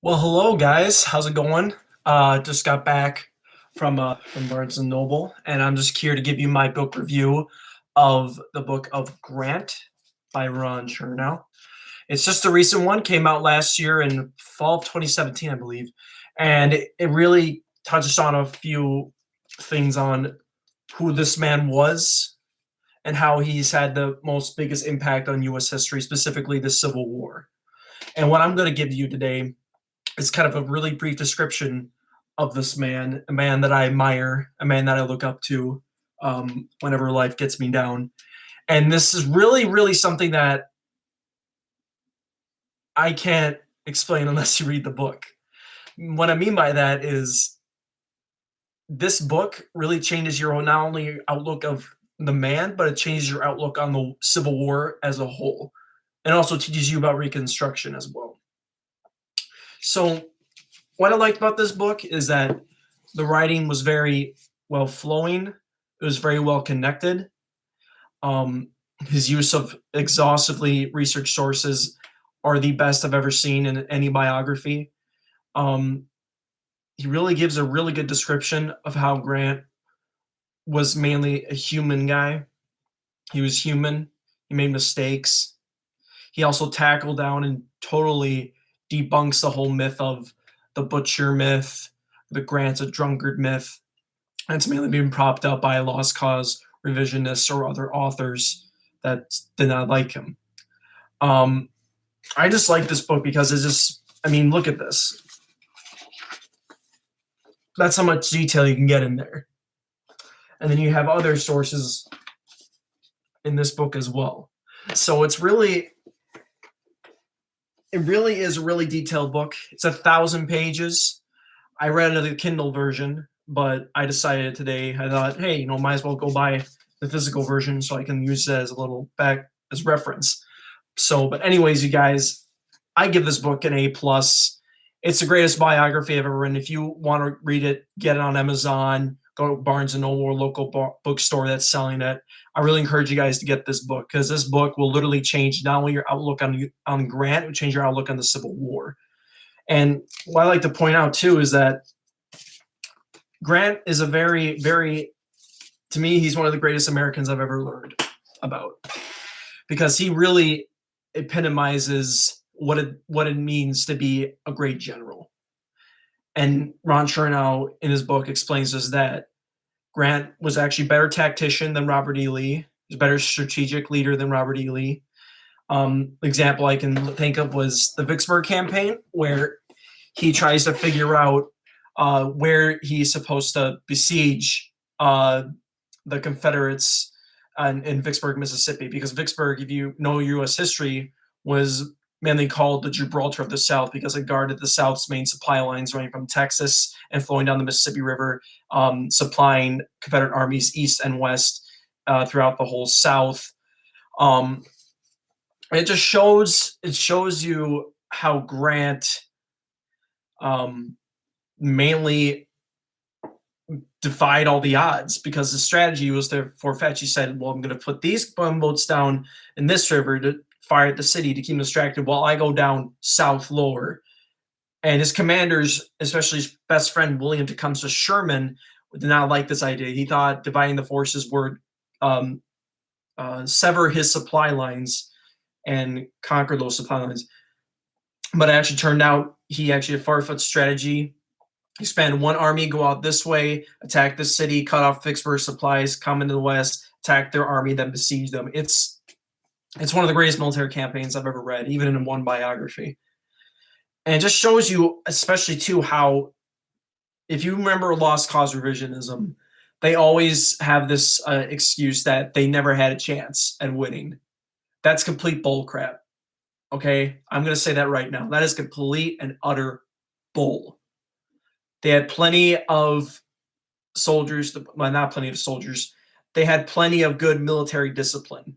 Well, hello guys. How's it going? Just got back from Barnes and Noble, and I'm just here to give you my book review of the book of Grant by Ron Chernow. It's just a recent one, came out last year in fall of 2017, I believe, and it really touches on a few things on who this man was and how he's had the most biggest impact on U.S. history, specifically the Civil War. And what I'm going to give you today is kind of a really brief description of this man, a man that I admire, a man that I look up to whenever life gets me down. And this is really, really something that I can't explain unless you read the book. What I mean by that is this book really changes your not only outlook of the man, but it changes your outlook on the Civil War as a whole, and also teaches you about Reconstruction as well. So, what I liked about this book is that the writing was very well flowing. It was very well connected. Um, his use of exhaustively researched sources are the best I've ever seen in any biography. Um, he really gives a really good description of how Grant was mainly a human guy. He was human. He made mistakes. He also tackled down and totally debunks the whole myth of the butcher myth, the Grant's a drunkard myth. And it's mainly being propped up by lost cause revisionists or other authors that did not like him. Um, I just like this book because it's just, I mean, look at this. That's how much detail you can get in there. And then you have other sources in this book as well. So it really is a really detailed book. It's 1,000 pages. I read the Kindle version, but I decided today, I thought, hey, might as well go buy the physical version so I can use it as a little back as reference. So, but anyways, you guys, I give this book an A+. It's the greatest biography I've ever written. If you want to read it, get it on Amazon, go to Barnes and Noble or local bookstore that's selling it. I really encourage you guys to get this book because this book will literally change not only your outlook on Grant, it will change your outlook on the Civil War. And what I like to point out too is that Grant is a very, very, to me, he's one of the greatest Americans I've ever learned about because he really epitomizes what it means to be a great general. And Ron Chernow in his book explains us that Grant was actually a better tactician than Robert E. Lee. He's a better strategic leader than Robert E. Lee. Example I can think of was the Vicksburg campaign, where he tries to figure out where he's supposed to besiege the Confederates in Vicksburg, Mississippi, because Vicksburg, if you know U.S. history, was mainly called the Gibraltar of the South because it guarded the South's main supply lines running from Texas and flowing down the Mississippi River, supplying Confederate armies east and west throughout the whole South. Um, it shows you how Grant mainly defied all the odds because the strategy was to far-fetched. He said, well, I'm going to put these gunboats down in this river to fire at the city to keep them distracted while I go down south lower. And his commanders, especially his best friend William Tecumseh Sherman, did not like this idea. He thought dividing the forces would sever his supply lines and conquer those supply lines. But it actually turned out he actually had a far-fetched strategy. Expand one army, go out this way, attack the city, cut off Vicksburg supplies, come into the west, attack their army, then besiege them. It's one of the greatest military campaigns I've ever read, even in one biography. And it just shows you, especially too, how if you remember lost cause revisionism, they always have this excuse that they never had a chance at winning. That's complete bullcrap. Okay, I'm going to say that right now. That is complete and utter bull. They had plenty of soldiers, well, not plenty of soldiers. They had plenty of good military discipline.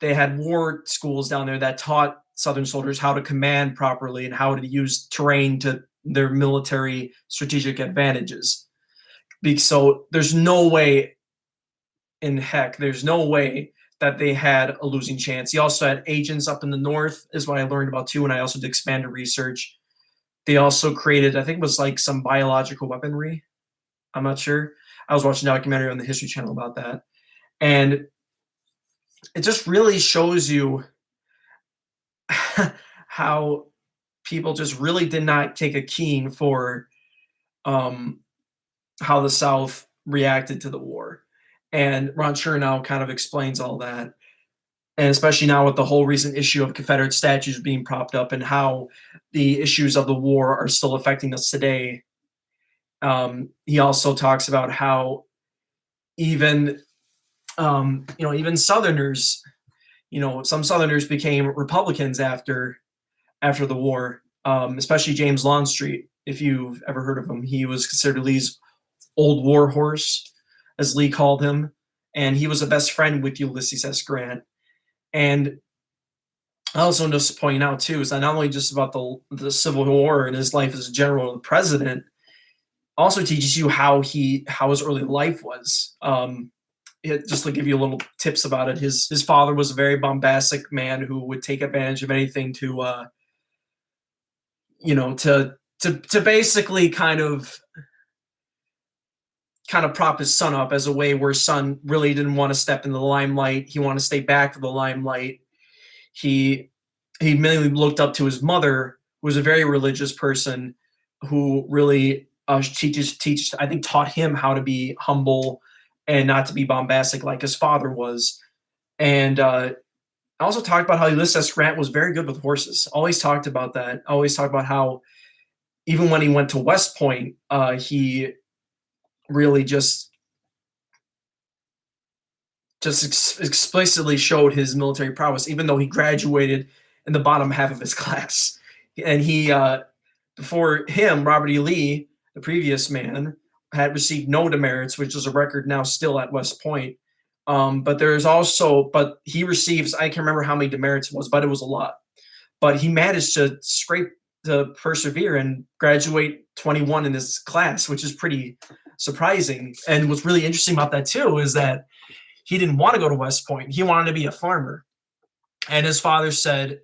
They had war schools down there that taught Southern soldiers how to command properly and how to use terrain to their military strategic advantages. So there's no way in heck, there's no way that they had a losing chance. He also had agents up in the north, is what I learned about too, and I also did expanded research. They also created, I think it was like some biological weaponry. I'm not sure. I was watching a documentary on the History Channel about that. And it just really shows you how people just really did not take a keen for um, how the South reacted to the war. And Ron Chernow kind of explains all that. And especially now with the whole recent issue of Confederate statues being propped up and how the issues of the war are still affecting us today. He also talks about how even even Southerners, some Southerners became Republicans after the war, especially James Longstreet. If you've ever heard of him, he was considered Lee's old war horse, as Lee called him, and he was a best friend with Ulysses S. Grant. And I also just pointing out too is that not only just about the Civil War and his life as a general and president, also teaches you how his early life was. Just to give you a little tips about it, his father was a very bombastic man who would take advantage of anything to to basically kind of prop his son up as a way where his son really didn't want to step in the limelight. He wanted to stay back from the limelight. He mainly looked up to his mother, who was a very religious person, who really I think taught him how to be humble and not to be bombastic like his father was. And I also talked about how Ulysses S. Grant was very good with horses. Always talked about that. Always talked about how even when he went to West Point, he really just explicitly showed his military prowess, even though he graduated in the bottom half of his class. And he, before him, Robert E. Lee, the previous man, had received no demerits, which is a record now still at West Point. But he receives, I can't remember how many demerits it was, but it was a lot. But he managed to persevere and graduate 21 in his class, which is pretty surprising. And what's really interesting about that too is that he didn't want to go to West Point. He wanted to be a farmer. And his father said,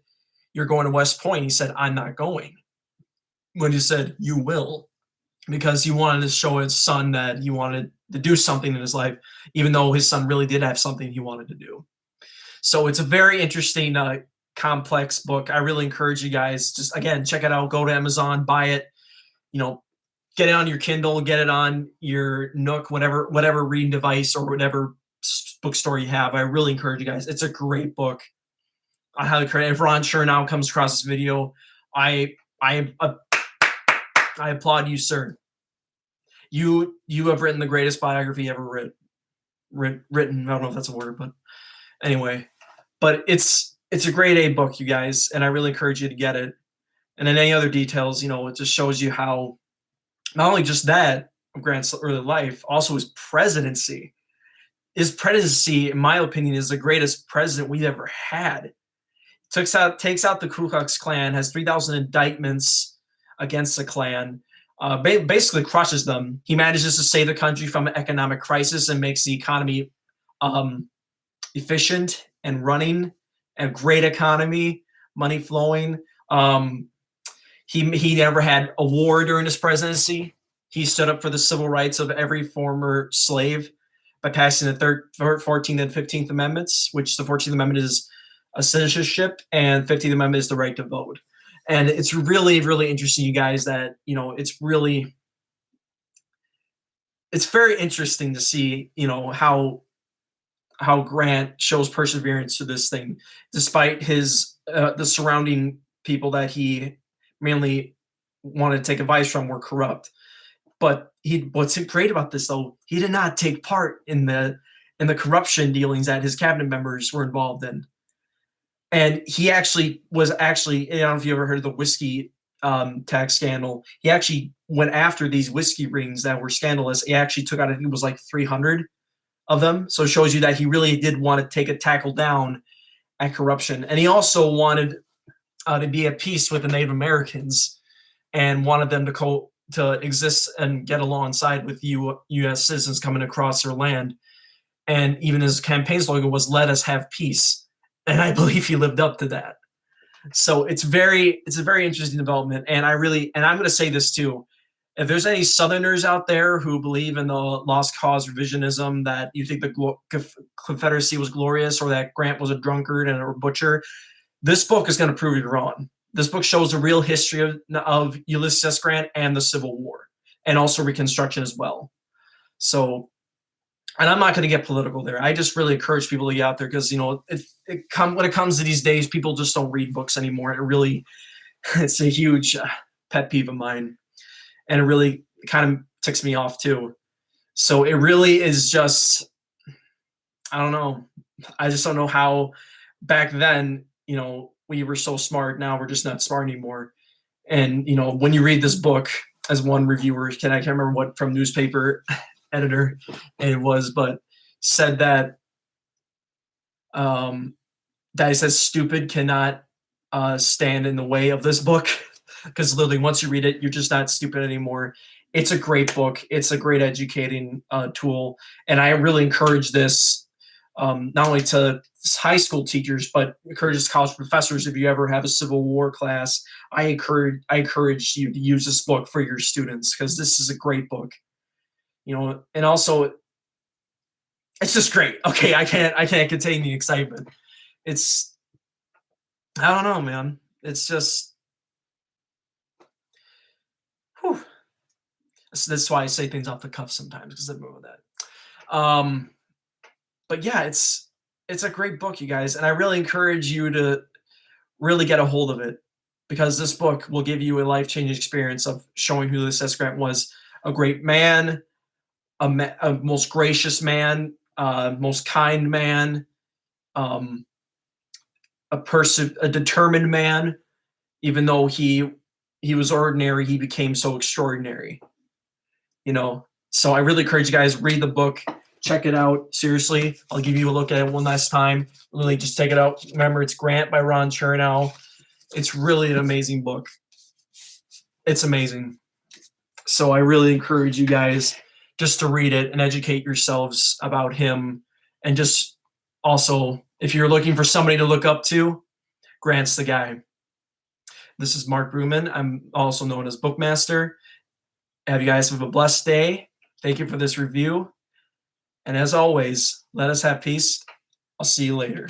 "You're going to West Point." He said, "I'm not going." When he said, "You will," because he wanted to show his son that he wanted to do something in his life, even though his son really did have something he wanted to do. So it's a very interesting, complex book. I really encourage you guys, just again, check it out. Go to Amazon, buy it. Get it on your Kindle, get it on your Nook, whatever reading device or whatever bookstore you have. I really encourage you guys. It's a great book. I highly encourage it. If Ron Chernow comes across this video, I applaud you, sir. You have written the greatest biography ever written. I don't know if that's a word, but anyway. But it's a grade A book, you guys, and I really encourage you to get it. And then any other details, it just shows you how not only just that of Grant's early life, also his presidency. His presidency, in my opinion, is the greatest president we've ever had. Takes out the Ku Klux Klan, has 3,000 indictments against the Klan, basically crushes them. He manages to save the country from an economic crisis and makes the economy efficient and running, a great economy, money flowing. He never had a war during his presidency. He stood up for the civil rights of every former slave by passing the 14th and 15th Amendments, which the 14th Amendment is a citizenship and 15th Amendment is the right to vote. And it's really, really interesting, you guys, that, it's very interesting to see, how Grant shows perseverance to this thing, despite the surrounding people that he mainly wanted to take advice from were corrupt. But what's great about this, though, he did not take part in the corruption dealings that his cabinet members were involved in. And he actually I don't know if you ever heard of the whiskey tax scandal. He actually went after these whiskey rings that were scandalous. He actually took out, I think it was like 300 of them. So it shows you that he really did want to tackle down at corruption. And he also wanted to be at peace with the Native Americans and wanted them to exist and get alongside with U.S. citizens coming across their land. And even his campaign slogan was, "Let us have peace." And I believe he lived up to that. So it's a very interesting development, and I'm going to say this too. If there's any Southerners out there who believe in the lost cause revisionism, that you think the Confederacy was glorious or that Grant was a drunkard and a butcher, this book is going to prove you wrong. This book shows the real history of Ulysses S. Grant and the Civil War, and also Reconstruction as well. So, and I'm not going to get political there. I just really encourage people to get out there because, when it comes to these days, people just don't read books anymore. It really, it's a huge pet peeve of mine, and it really kind of ticks me off too. So it really is just, I don't know. I just don't know how back then, we were so smart. Now we're just not smart anymore. And when you read this book, as one reviewer, I can't remember what from newspaper editor it was, but said that that he says stupid cannot stand in the way of this book, because literally once you read it, you're just not stupid anymore. It's a great book. It's a great educating tool, and I really encourage this not only to high school teachers, but encourages college professors. If you ever have a Civil War class, I encourage you to use this book for your students, because this is a great book. And also it's just great. Okay, I can't contain the excitement. It's, I don't know, man. It's just, whew. That's why I say things off the cuff sometimes, because I move with that. But yeah, it's a great book, you guys, and I really encourage you to really get a hold of it, because this book will give you a life-changing experience of showing who Ulysses S. Grant was: a great man, a most gracious man, most kind man, a determined man. Even though he was ordinary, he became so extraordinary. So I really encourage you guys, read the book, check it out. Seriously, I'll give you a look at it one last time. Really, just take it out. Remember, it's Grant by Ron Chernow. It's really an amazing book. It's amazing. So I really encourage you guys just to read it and educate yourselves about him. And just also, if you're looking for somebody to look up to, Grant's the guy. This is Mark Bruman. I'm also known as Bookmaster. Have you guys have a blessed day. Thank you for this review. And as always, let us have peace. I'll see you later.